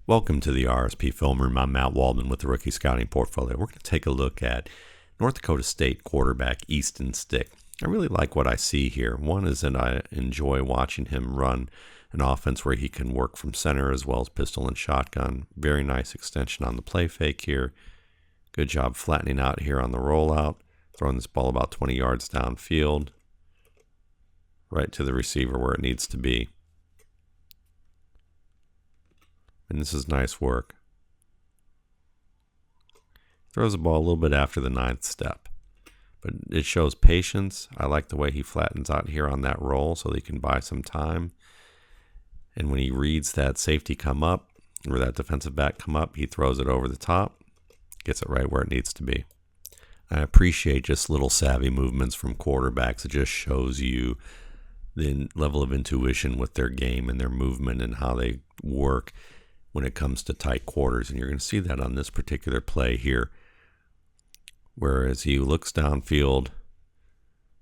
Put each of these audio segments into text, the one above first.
Welcome to the RSP Film Room. I'm Matt Waldman with the Rookie Scouting Portfolio. We're going to take a look at North Dakota State quarterback Easton stick. I really like what I see here. One is that I enjoy watching him run an offense where he can work from center as well as pistol and shotgun. Very nice extension on the play fake here. Good job flattening out here on the rollout. Throwing this ball about 20 yards downfield. Right to the receiver where it needs to be. And this is nice work. Throws the ball a little bit after the 9th step. But it shows patience. I like the way he flattens out here on that roll so that he can buy some time. And when he reads that safety come up, or that defensive back come up, he throws it over the top. Gets it right where it needs to be. I appreciate just little savvy movements from quarterbacks. It just shows you the level of intuition with their game and their movement and how they work when it comes to tight quarters. And you're going to see that on this particular play here. Whereas he looks downfield,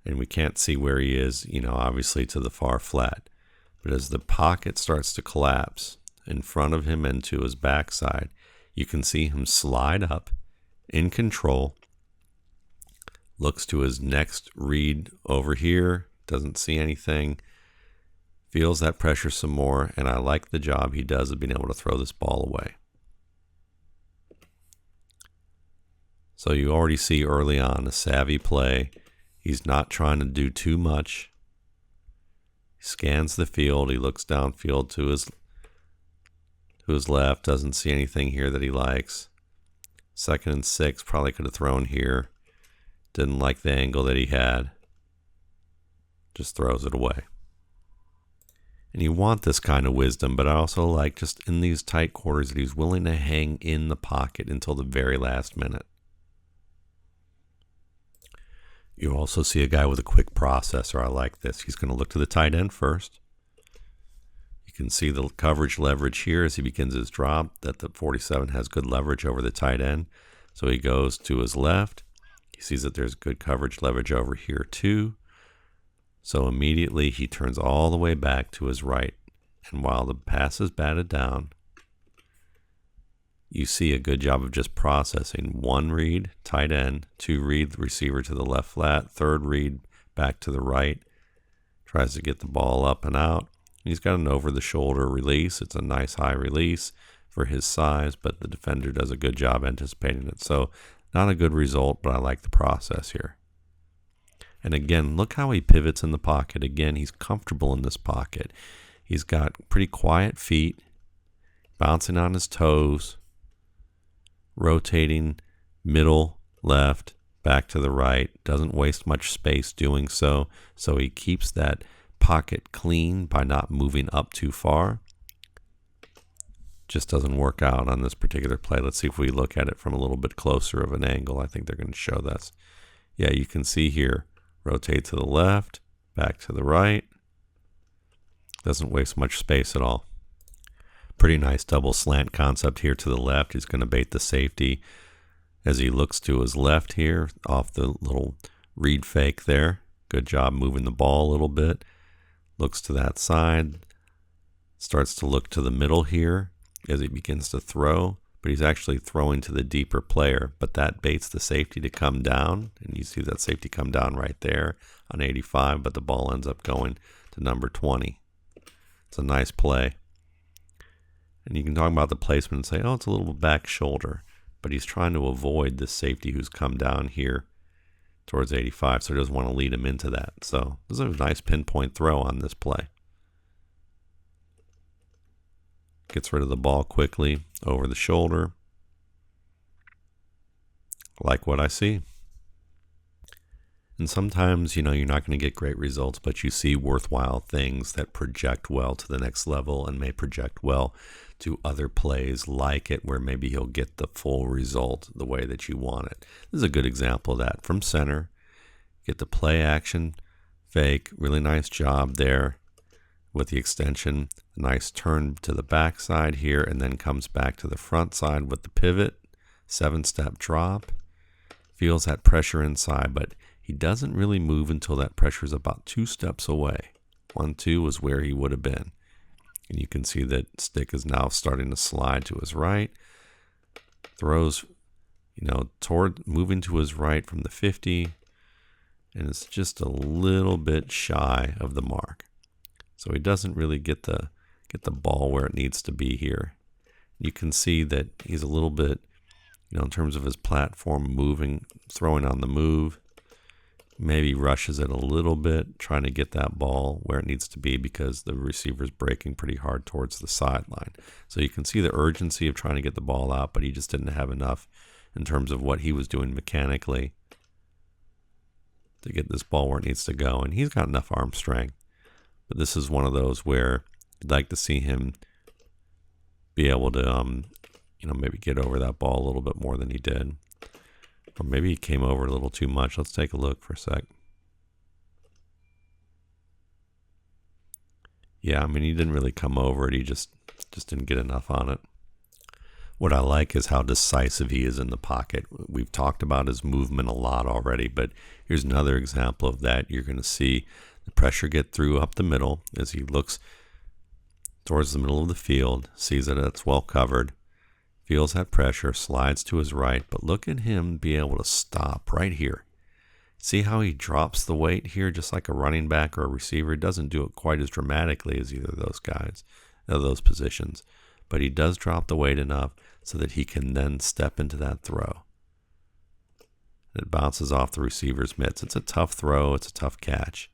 and we can't see where he is, obviously to the far flat. But as the pocket starts to collapse in front of him and to his backside, you can see him slide up in control, looks to his next read over here, doesn't see anything, feels that pressure some more, and I like the job he does of being able to throw this ball away. So you already see early on a savvy play. He's not trying to do too much. He scans the field. He looks downfield to his left. Doesn't see anything here that he likes. 2nd and 6, probably could have thrown here. Didn't like the angle that he had. Just throws it away. And you want this kind of wisdom, but I also like just in these tight quarters that he's willing to hang in the pocket until the very last minute. You also see a guy with a quick processor. I like this. He's going to look to the tight end first. You can see the coverage leverage here as he begins his drop, that the 47 has good leverage over the tight end. So he goes to his left. He sees that there's good coverage leverage over here too. So immediately he turns all the way back to his right. And while the pass is batted down, you see a good job of just processing. 1 read, tight end. 2 read, receiver to the left flat. 3rd read, back to the right. Tries to get the ball up and out. He's got an over-the-shoulder release. It's a nice high release for his size, but the defender does a good job anticipating it. So not a good result, but I like the process here. And again, look how he pivots in the pocket. Again, he's comfortable in this pocket. He's got pretty quiet feet, bouncing on his toes, rotating middle, left, back to the right. Doesn't waste much space doing so. So he keeps that pocket clean by not moving up too far. Just doesn't work out on this particular play. Let's see if we look at it from a little bit closer of an angle. I think they're going to show this. Yeah, you can see here. Rotate to the left, back to the right. Doesn't waste much space at all. Pretty nice double slant concept here to the left. He's going to bait the safety as he looks to his left here off the little read fake there. Good job moving the ball a little bit. Looks to that side. Starts to look to the middle here as he begins to throw. But he's actually throwing to the deeper player. But that baits the safety to come down. And you see that safety come down right there on 85. But the ball ends up going to number 20. It's a nice play. And you can talk about the placement and say, oh, it's a little back shoulder. But he's trying to avoid this safety who's come down here towards 85. So he doesn't want to lead him into that. So this is a nice pinpoint throw on this play. Gets rid of the ball quickly over the shoulder. Like what I see. And sometimes, you're not going to get great results, but you see worthwhile things that project well to the next level and may project well to other plays like it, where maybe he'll get the full result the way that you want it. This is a good example of that. From center, get the play action, fake, really nice job there. With the extension, a nice turn to the back side here, and then comes back to the front side with the pivot, 7-step drop. Feels that pressure inside, but he doesn't really move until that pressure is about 2 steps away. 1, 2 was where he would have been. And you can see that stick is now starting to slide to his right. Throws, moving to his right from the 50. And it's just a little bit shy of the mark. So he doesn't really get the ball where it needs to be here. You can see that he's a little bit, in terms of his platform moving, throwing on the move. Maybe rushes it a little bit, trying to get that ball where it needs to be because the receiver's breaking pretty hard towards the sideline. So you can see the urgency of trying to get the ball out, but he just didn't have enough in terms of what he was doing mechanically to get this ball where it needs to go. And he's got enough arm strength. But this is one of those where I'd like to see him be able to, maybe get over that ball a little bit more than he did. Or maybe he came over a little too much. Let's take a look for a sec. Yeah, he didn't really come over it. He just didn't get enough on it. What I like is how decisive he is in the pocket. We've talked about his movement a lot already, but here's another example of that. You're going to see the pressure get through up the middle as he looks towards the middle of the field, sees that it's well covered, feels that pressure, slides to his right, but look at him be able to stop right here. See how he drops the weight here just like a running back or a receiver? He doesn't do it quite as dramatically as either of those guys, those positions, but he does drop the weight enough so that he can then step into that throw. It bounces off the receiver's mitts. It's a tough throw. It's a tough catch.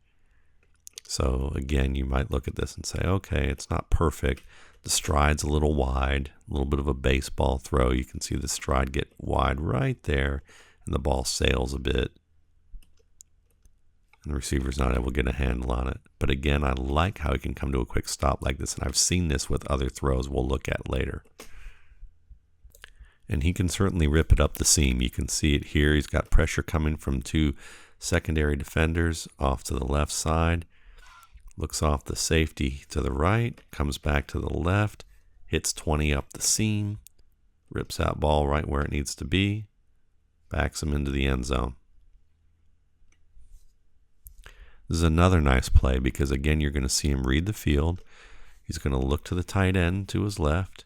So again, you might look at this and say, okay, it's not perfect. The stride's a little wide, a little bit of a baseball throw. You can see the stride get wide right there, and the ball sails a bit. And the receiver's not able to get a handle on it. But again, I like how he can come to a quick stop like this, and I've seen this with other throws we'll look at later. And he can certainly rip it up the seam. You can see it here. He's got pressure coming from two secondary defenders off to the left side. Looks off the safety to the right, comes back to the left, hits 20 up the seam, rips that ball right where it needs to be, backs him into the end zone. This is another nice play because, again, you're going to see him read the field. He's going to look to the tight end to his left.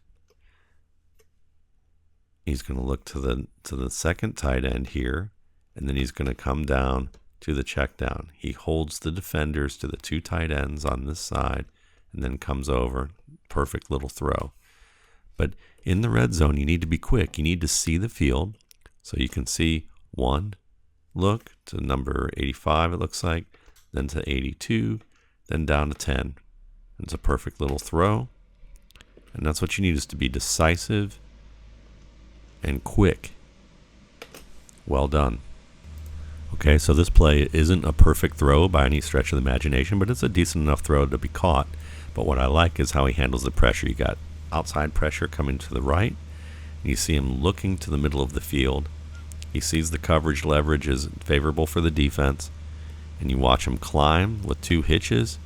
He's going to look to the second tight end here, and then he's going to come down to the check down. He holds the defenders to the two tight ends on this side and then comes over. Perfect little throw. But in the red zone, you need to be quick. You need to see the field. So you can see 1, look to number 85, it looks like, then to 82, then down to 10. It's a perfect little throw. And that's what you need, is to be decisive and quick. Well done. Okay, so this play isn't a perfect throw by any stretch of the imagination, but it's a decent enough throw to be caught. But what I like is how he handles the pressure. You got outside pressure coming to the right, and you see him looking to the middle of the field. He sees the coverage leverage is favorable for the defense, and you watch him climb with 2 hitches,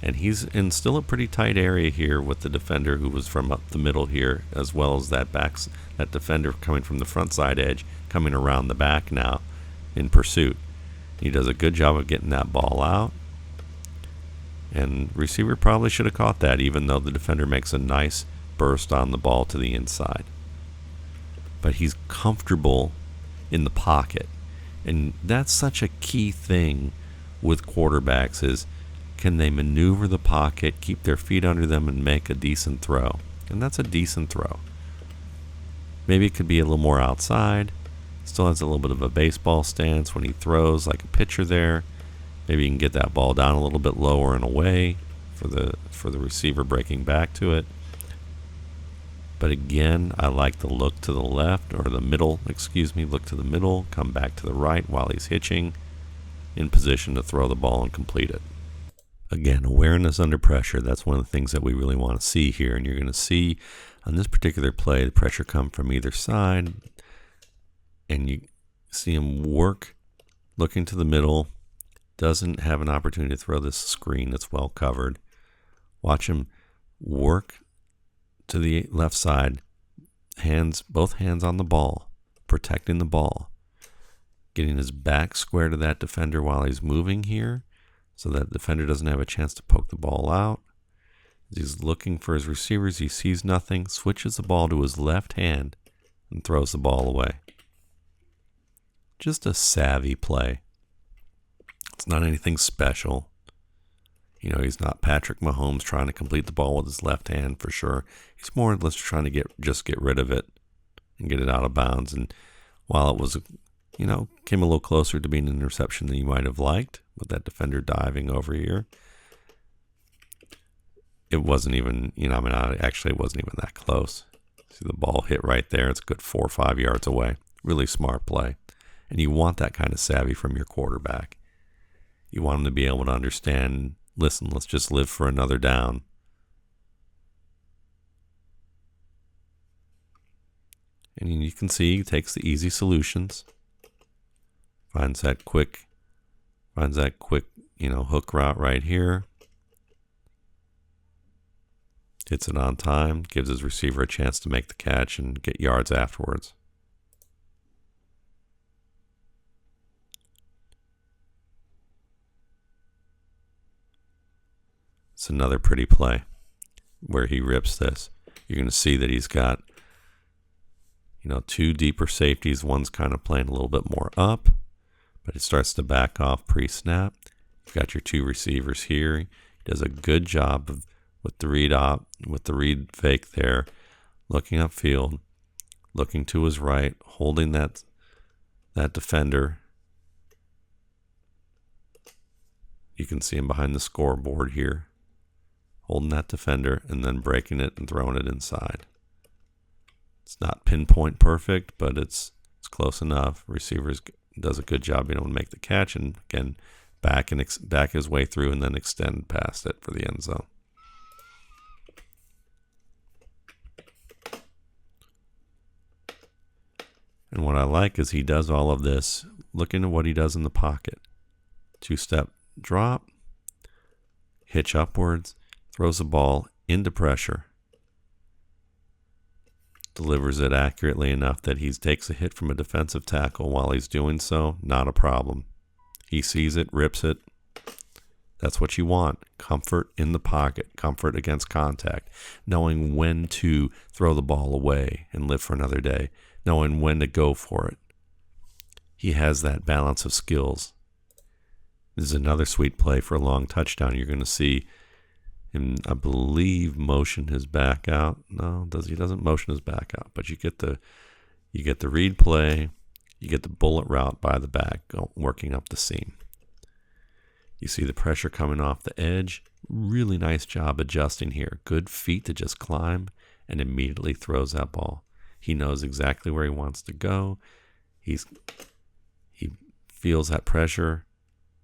and he's in still a pretty tight area here with the defender who was from up the middle here, as well as that defender coming from the front side edge, coming around the back now in pursuit. He does a good job of getting that ball out, and receiver probably should have caught that, even though the defender makes a nice burst on the ball to the inside. But he's comfortable in the pocket, and that's such a key thing with quarterbacks, is can they maneuver the pocket, keep their feet under them, and make a decent throw. And that's a decent throw. Maybe it could be a little more outside. Still has a little bit of a baseball stance when he throws, like a pitcher there. Maybe you can get that ball down a little bit lower and away for the receiver breaking back to it. But again, I like the look to the left, or the middle, look to the middle, come back to the right while he's hitching, in position to throw the ball and complete it. Again, awareness under pressure, that's one of the things that we really want to see here. And you're going to see on this particular play, the pressure come from either side, and you see him work, looking to the middle, doesn't have an opportunity to throw this screen that's well covered. Watch him work to the left side, both hands on the ball, protecting the ball, getting his back square to that defender while he's moving here, so that defender doesn't have a chance to poke the ball out. He's looking for his receivers. He sees nothing, switches the ball to his left hand, and throws the ball away. Just a savvy play. It's not anything special. You know, he's not Patrick Mahomes trying to complete the ball with his left hand for sure. He's more or less trying to get rid of it and get it out of bounds. And while it was, you know, came a little closer to being an interception than you might have liked with that defender diving over here, it wasn't even, you know, I mean, actually it wasn't even that close. See the ball hit right there. It's a good 4 or 5 yards away. Really smart play. And you want that kind of savvy from your quarterback. You want him to be able to understand, listen, let's just live for another down. And you can see he takes the easy solutions. Finds that quick, you know, hook route right here. Hits it on time, gives his receiver a chance to make the catch and get yards afterwards. It's another pretty play where he rips this. You're going to see that he's got, you know, 2 deeper safeties. One's kind of playing a little bit more up, but it starts to back off pre-snap. You've got your 2 receivers here. He does a good job of with the read fake there, looking upfield, looking to his right, holding that defender. You can see him behind the scoreboard here, holding that defender and then breaking it and throwing it inside. It's not pinpoint perfect, but it's close enough. Receivers does a good job being able to make the catch and again back his way through and then extend past it for the end zone. And what I like is he does all of this, looking at what he does in the pocket. 2-step drop, hitch upwards, throws the ball into pressure, delivers it accurately enough that he takes a hit from a defensive tackle while he's doing so, not a problem. He sees it, rips it. That's what you want. Comfort in the pocket, comfort against contact, knowing when to throw the ball away and live for another day, knowing when to go for it. He has that balance of skills. This is another sweet play for a long touchdown. You're going to see him, I believe, motion his back out. No, he doesn't motion his back out, but you get the read play, you get the bullet route by the back, working up the seam. You see the pressure coming off the edge. Really nice job adjusting here. Good feet to just climb and immediately throws that ball. He knows exactly where he wants to go. He feels that pressure,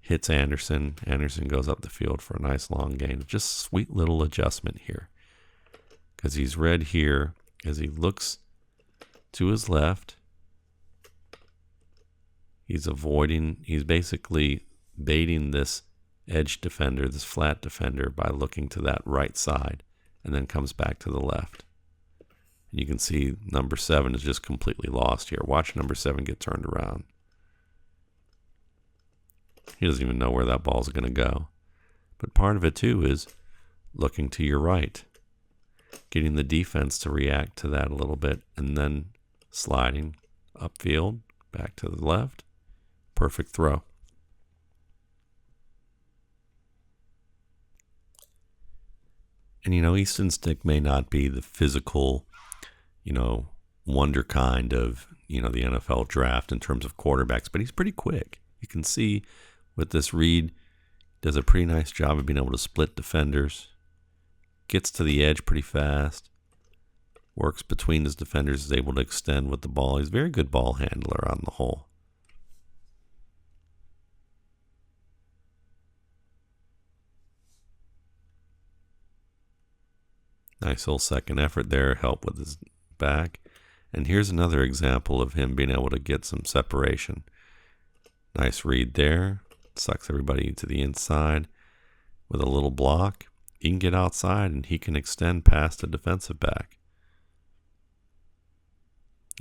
hits Anderson. Anderson goes up the field for a nice long gain. Just sweet little adjustment here. Because he's read here as he looks to his left. He's basically baiting this edge defender, this flat defender, by looking to that right side and then comes back to the left. And you can see number 7 is just completely lost here. Watch number 7 get turned around. He doesn't even know where that ball's going to go. But part of it too is looking to your right, getting the defense to react to that a little bit, and then sliding upfield, back to the left. Perfect throw. And, you know, Easton Stick may not be the physical, you know, wonder kind of, you know, the NFL draft in terms of quarterbacks, but he's pretty quick. You can see with this read, does a pretty nice job of being able to split defenders, gets to the edge pretty fast, works between his defenders, is able to extend with the ball. He's a very good ball handler on the whole. Nice little second effort there, help with his back. And here's another example of him being able to get some separation. Nice read there. Sucks everybody to the inside with a little block. He can get outside and he can extend past the defensive back.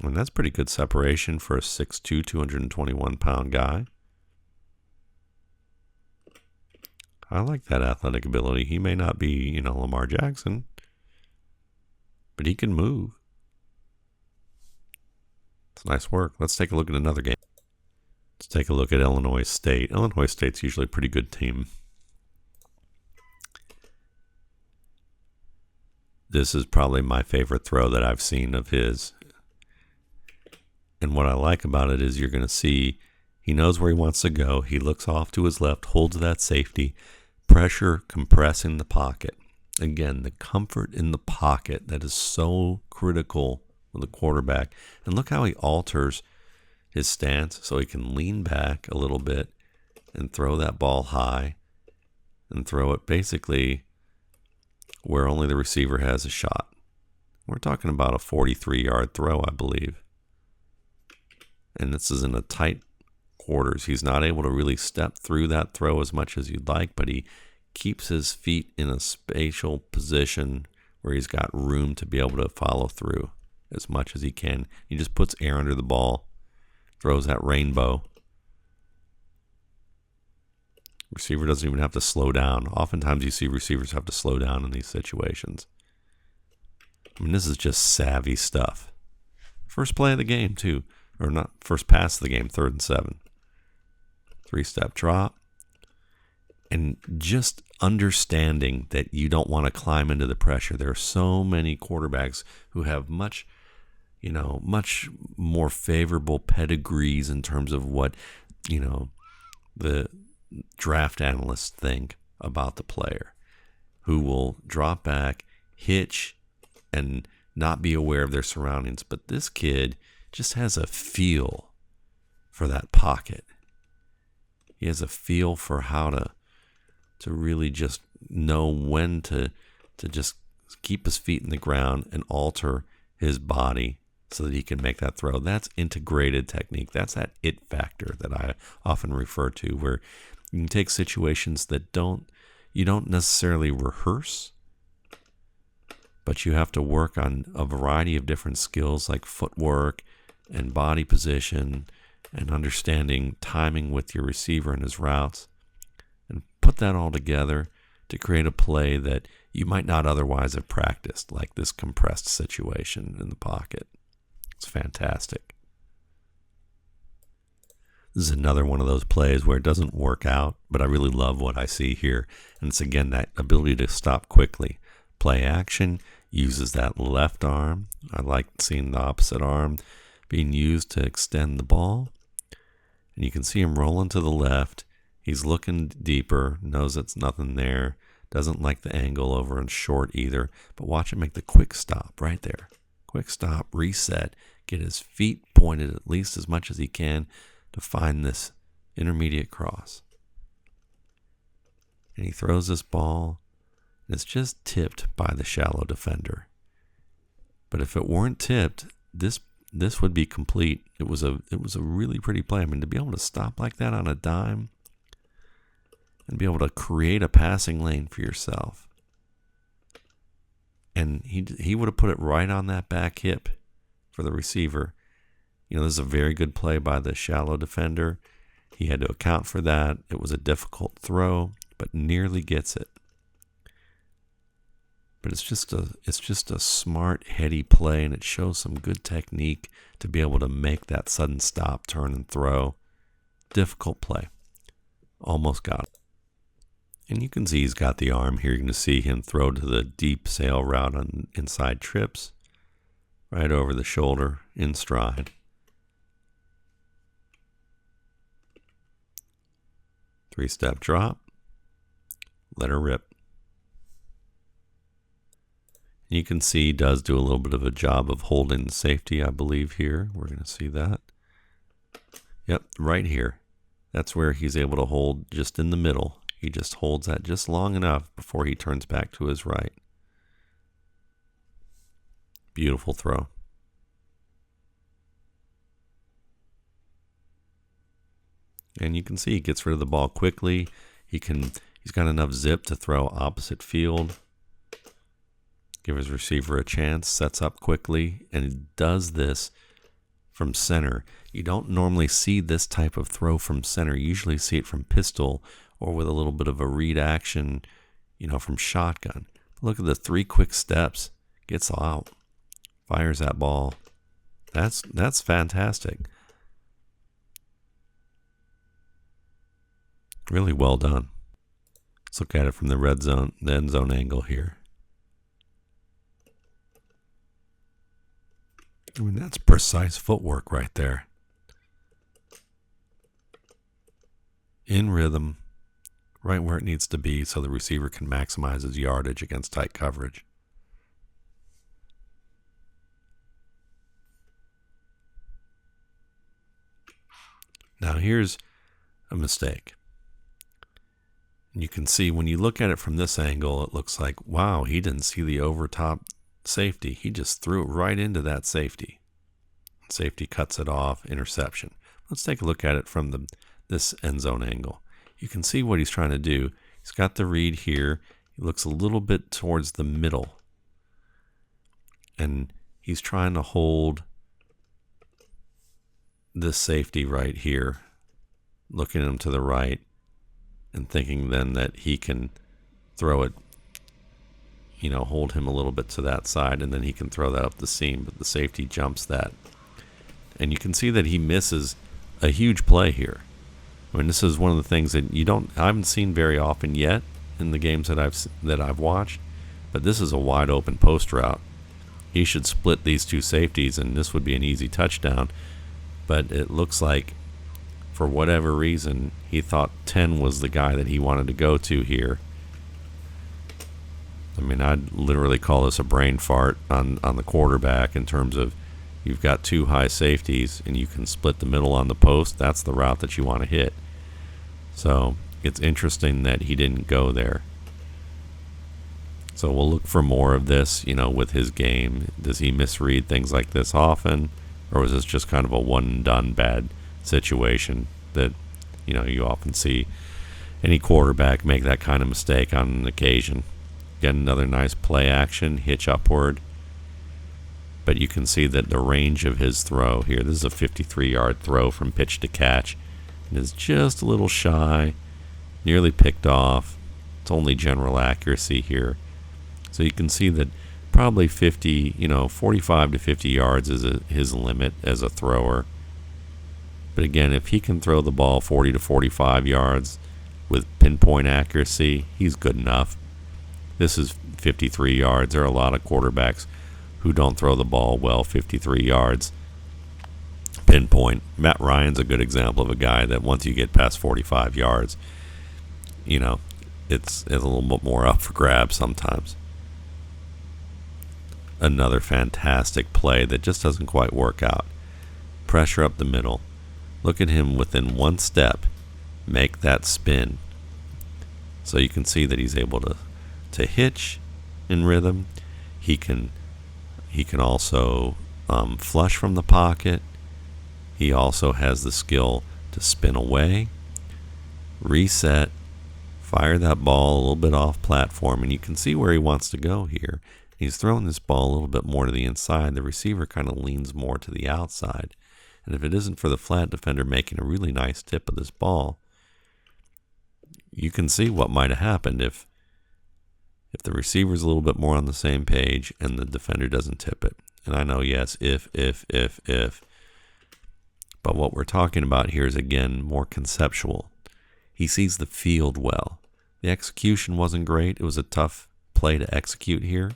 And that's pretty good separation for a 6'2", 221-pound guy. I like that athletic ability. He may not be, Lamar Jackson, but he can move. It's nice work. Let's take a look at another game. Let's take a look at Illinois State. Illinois State's usually a pretty good team. This is probably my favorite throw that I've seen of his. And what I like about it is you're going to see he knows where he wants to go. He looks off to his left, holds that safety, pressure compressing the pocket. Again, the comfort in the pocket that is so critical with a quarterback. And look how he alters his stance so he can lean back a little bit and throw that ball high and throw it basically where only the receiver has a shot. We're talking about a 43-yard throw, I believe. And this is in a tight quarters. He's not able to really step through that throw as much as you'd like, but he keeps his feet in a spatial position where he's got room to be able to follow through as much as he can. He just puts air under the ball, throws that rainbow. Receiver doesn't even have to slow down. Oftentimes you see receivers have to slow down in these situations. I mean, this is just savvy stuff. First play of the game, too. Or not, first pass of the game, 3rd and 7. 3-step drop. And just understanding that you don't want to climb into the pressure. There are so many quarterbacks who have much more favorable pedigrees in terms of what, the draft analysts think about the player, who will drop back, hitch, and not be aware of their surroundings. But this kid just has a feel for that pocket. He has a feel for how to really just know when to just keep his feet in the ground and alter his body so that he can make that throw. That's integrated technique. That's that it factor that I often refer to, where you can take situations that you don't necessarily rehearse, but you have to work on a variety of different skills like footwork and body position and understanding timing with your receiver and his routes, and put that all together to create a play that you might not otherwise have practiced, like this compressed situation in the pocket. It's fantastic. This is another one of those plays where it doesn't work out, but I really love what I see here. And it's, again, that ability to stop quickly. Play action, uses that left arm. I like seeing the opposite arm being used to extend the ball. And you can see him rolling to the left. He's looking deeper, knows it's nothing there, doesn't like the angle over and short either. But watch him make the quick stop right there. Quick stop, reset, get his feet pointed at least as much as he can to find this intermediate cross. And he throws this ball, and it's just tipped by the shallow defender. But if it weren't tipped, this would be complete. It was a really pretty play. I mean, to be able to stop like that on a dime and be able to create a passing lane for yourself. And he would have put it right on that back hip for the receiver. This is a very good play by the shallow defender. He had to account for that. It was a difficult throw, but nearly gets it. But it's just a smart, heady play, and it shows some good technique to be able to make that sudden stop, turn, and throw. Difficult play. Almost got it. And you can see he's got the arm here. You're going to see him throw to the deep sail route on inside trips, right over the shoulder, in stride. Three-step drop. Let her rip. And you can see he does do a little bit of a job of holding safety, I believe, here. We're going to see that. Yep, right here. That's where he's able to hold just in the middle. He just holds that just long enough before he turns back to his right. Beautiful throw. And you can see he gets rid of the ball quickly. He's got enough zip to throw opposite field. Give his receiver a chance, sets up quickly, and he does this from center. You don't normally see this type of throw from center. You usually see it from pistol or with a little bit of a read action, from shotgun. Look at the 3 quick steps. Gets out, fires that ball. That's fantastic. Really well done. Let's look at it from the end zone angle here. I mean, that's precise footwork right there. In rhythm, right where it needs to be so the receiver can maximize his yardage against tight coverage. Now here's a mistake. And you can see when you look at it from this angle, it looks like, wow, he didn't see the overtop safety. He just threw it right into that safety. Safety cuts it off, interception. Let's take a look at it from this end zone angle. You can see what he's trying to do. He's got the read here. He looks a little bit towards the middle. And he's trying to hold this safety right here, looking at him to the right and thinking then that he can throw it, hold him a little bit to that side, and then he can throw that up the seam, but the safety jumps that. And you can see that he misses a huge play here. I mean, this is one of the things that I haven't seen very often yet in the games that I've watched, but this is a wide open post route. He should split these 2 safeties, and this would be an easy touchdown. But it looks like, for whatever reason, he thought 10 was the guy that he wanted to go to here. I mean, I'd literally call this a brain fart on the quarterback in terms of you've got 2 high safeties and you can split the middle on the post. That's the route that you want to hit. So it's interesting that he didn't go there. So we'll look for more of this, with his game. Does he misread things like this often? Or was this just kind of a one and done bad situation that, you often see any quarterback make that kind of mistake on an occasion? Get another nice play action, hitch upward. But you can see that the range of his throw here, this is a 53-yard throw from pitch to catch, and is just a little shy, nearly picked off. It's only general accuracy here. So you can see that probably 45 to 50 yards is his limit as a thrower. But again, if he can throw the ball 40 to 45 yards with pinpoint accuracy, he's good enough. This is 53 yards. There are a lot of quarterbacks who don't throw the ball well 53 yards pinpoint. Matt Ryan's a good example of a guy that once you get past 45 yards, it's a little bit more up for grabs sometimes. Another fantastic play that just doesn't quite work out. Pressure up the middle. Look at him within 1 step make that spin. So you can see that he's able to hitch in rhythm. He can also flush from the pocket. He also has the skill to spin away, reset, fire that ball a little bit off platform, and you can see where he wants to go here. He's throwing this ball a little bit more to the inside. The receiver kind of leans more to the outside. And if it isn't for the flat defender making a really nice tip of this ball, you can see what might have happened if the receiver's a little bit more on the same page and the defender doesn't tip it. And I know, yes, if. But what we're talking about here is, again, more conceptual. He sees the field well. The execution wasn't great. It was a tough play to execute here.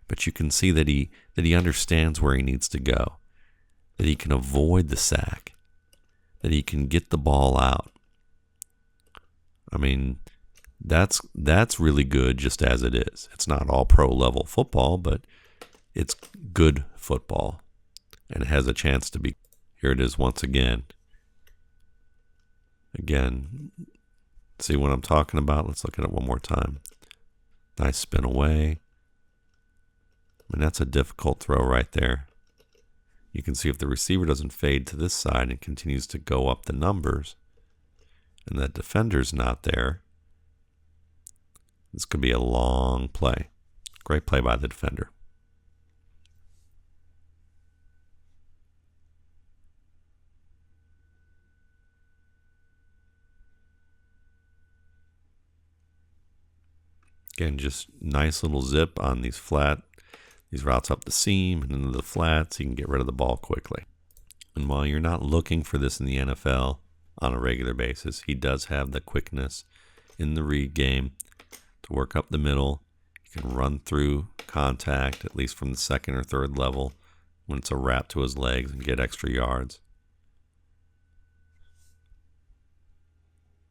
But you can see that he understands where he needs to go, that he can avoid the sack, that he can get the ball out. I mean, that's really good just as it is. It's not all pro level football, but it's good football, and it has a chance to be. Here it is once again. Again, see what I'm talking about? Let's look at it one more time. Nice spin away. I mean, that's a difficult throw right there. You can see if the receiver doesn't fade to this side and continues to go up the numbers, and that defender's not there, this could be a long play. Great play by the defender. Again, just nice little zip on these routes up the seam and into the flats. You can get rid of the ball quickly. And while you're not looking for this in the NFL on a regular basis, he does have the quickness in the read game to work up the middle. He can run through contact, at least from the second or third level, when it's a wrap to his legs, and get extra yards.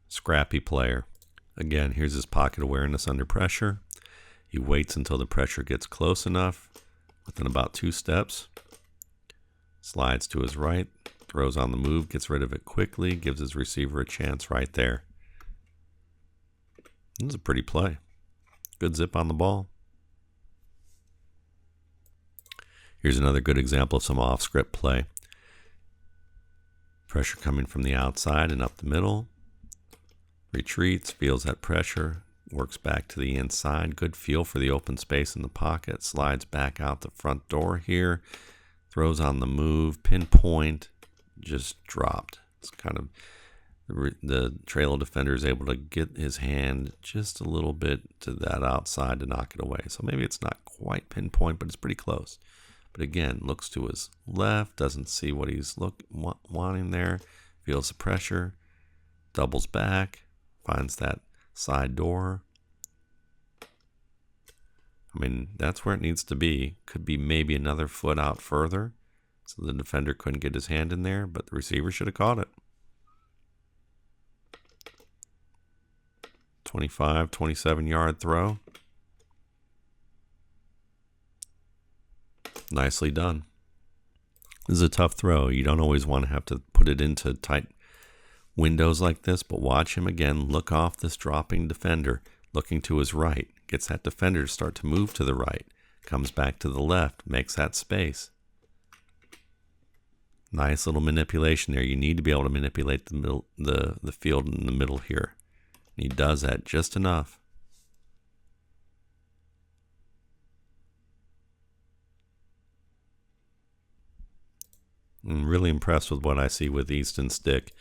Scrappy player. Again, here's his pocket awareness under pressure. He waits until the pressure gets close enough, within about 2 steps. Slides to his right, throws on the move, gets rid of it quickly, gives his receiver a chance right there. This is a pretty play. Good zip on the ball. Here's another good example of some off-script play. Pressure coming from the outside and up the middle. Retreats, feels that pressure, works back to the inside. Good feel for the open space in the pocket. Slides back out the front door here. Throws on the move. Pinpoint. Just dropped. It's kind of the trailer defender is able to get his hand just a little bit to that outside to knock it away. So maybe it's not quite pinpoint, but it's pretty close. But again, looks to his left, doesn't see what he's wanting there, feels the pressure, doubles back, finds that side door. I mean, that's where it needs to be. Could be maybe another foot out further, so the defender couldn't get his hand in there, but the receiver should have caught it. 25, 27-yard throw. Nicely done. This is a tough throw. You don't always want to have to put it into tight windows like this, but watch him again. Look off this dropping defender, looking to his right. Gets that defender to start to move to the right. Comes back to the left, makes that space. Nice little manipulation there. You need to be able to manipulate the middle, the field in the middle here. And he does that just enough. I'm really impressed with what I see with Easton stick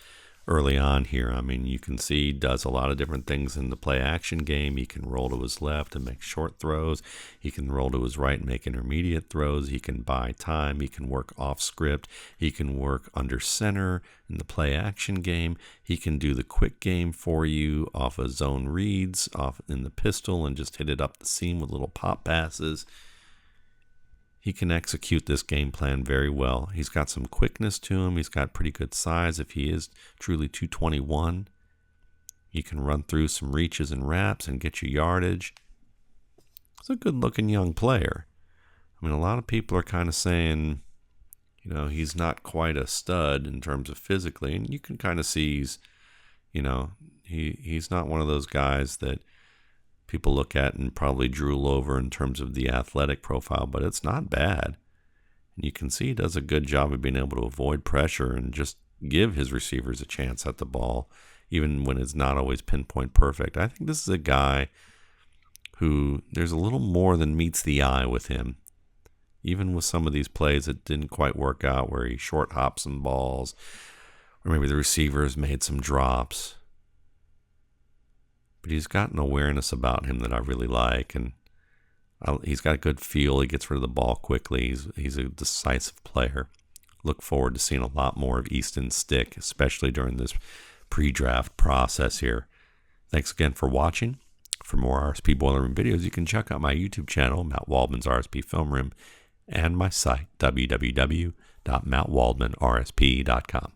early on here. I mean, you can see he does a lot of different things in the play action game. He can roll to his left and make short throws. He can roll to his right and make intermediate throws. He can buy time. He can work off script. He can work under center in the play action game. He can do the quick game for you off of zone reads, off in the pistol, and just hit it up the seam with little pop passes. He can execute this game plan very well. He's got some quickness to him. He's got pretty good size if he is truly 221. He can run through some reaches and wraps and get you yardage. He's a good-looking young player. I mean, a lot of people are kind of saying, you know, he's not quite a stud in terms of physically, and you can kind of see he's, you know, he's not one of those guys that people look at and probably drool over in terms of the athletic profile, but it's not bad. And you can see he does a good job of being able to avoid pressure and just give his receivers a chance at the ball, even when it's not always pinpoint perfect. I think this is a guy who there's a little more than meets the eye with him. Even with some of these plays that didn't quite work out, where he short hops some balls, or maybe the receivers made some drops. But he's got an awareness about him that I really like, and he's got a good feel. He gets rid of the ball quickly. He's a decisive player. Look forward to seeing a lot more of Easton's stick, especially during this pre-draft process here. Thanks again for watching. For more RSP Boiler Room videos, you can check out my YouTube channel, Matt Waldman's RSP Film Room, and my site, www.mattwaldmanrsp.com.